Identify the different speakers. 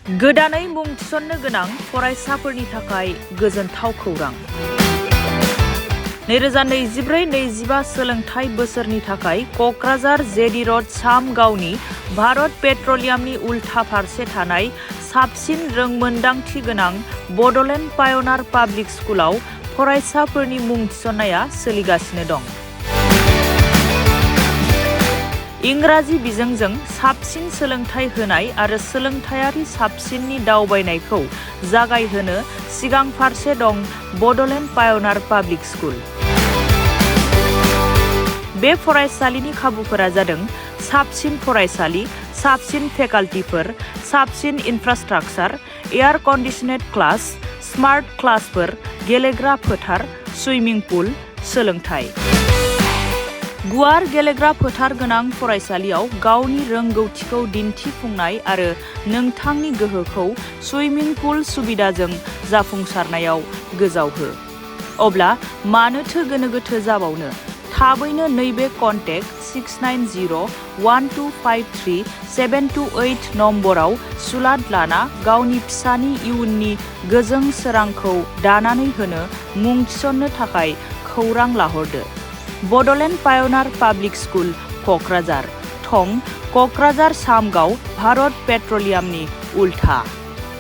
Speaker 1: गोदानै मुं थिसननो गोनां फरायसाफोरनि थाखाय गोजोनथाव खौरां। 2024-25 सोलोंथाइ बोसोरनि थाखाय क'क्राझार जेडि र'ड सामगावनि भारत पेट्रलियामनि उल्था फारसे थानाय साबसिन रोंमोन्दांथि गोनां बड'लेण्ड पाय'नार पाब्लिक स्कुलाव फरायसाफोरनि मुं थिसननाया सोलिगासिनो दं। इंराजि बिजोंजों साबसिन सोलोंथाइ होनाय आरो सोलोंथायारि साबसिननि दावबायनायखौ जागायहोनो सिगां फारसे दं बड'लेण्ड पाय'नार पाब्लिक स्कुल। बे फरायसालिनि खाबुफोरा जादों साबसिन फरायसालि, साबसिन फेकाल्टिफोर, साबसिन इनफ्रास्ट्राक्चार, एयार कन्डिशनेड क्लास, स्मार्ट क्लासफोर, गेलेग्रा फोथार, सुइमिं पुल, सोलोंथाइ। गुवार गेलेग्रा फोथार गोनां फरायसालियाव गावनि रोंगौथिखौ दिन्थिफुंनाय आरो नोंथांनि गोहोखौ सुइमिं पुल सुबिदाजों जाफुंसारनायाव गोजावहो। अब्ला मानोथो गोनो गोथो जाबावनो? थाबैनो नैबे कन्टेक्ट 6901253728 नम्बराव सुलाद लाना गावनि फिसानि इयुननि गोजों सोरांखौ दानानै होनो मुं थिसननो थाखाय खौरां लाहरदो। बड'लेण्ड पाय'नार पाब्लिक स्कुल, क'क्राझार। थं क'क्राझार सामगाव भारत पेट्रलियामनि उल्था।